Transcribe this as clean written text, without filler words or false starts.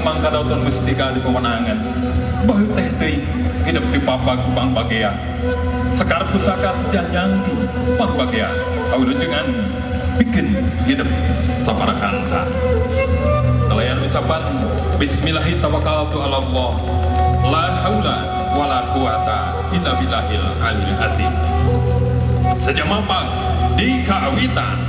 mangka dautan mustika di pemenangan bahu teh teh hidup di papa kubang bagian sekar pusaka sejanjang di pang bagian kau jangan bikin hidup sapara kanca nelayan ucapan bismillahi tawakkaltu ala Allah la haula wala quwata illa billahil aliyil azim sejamapa di kawitan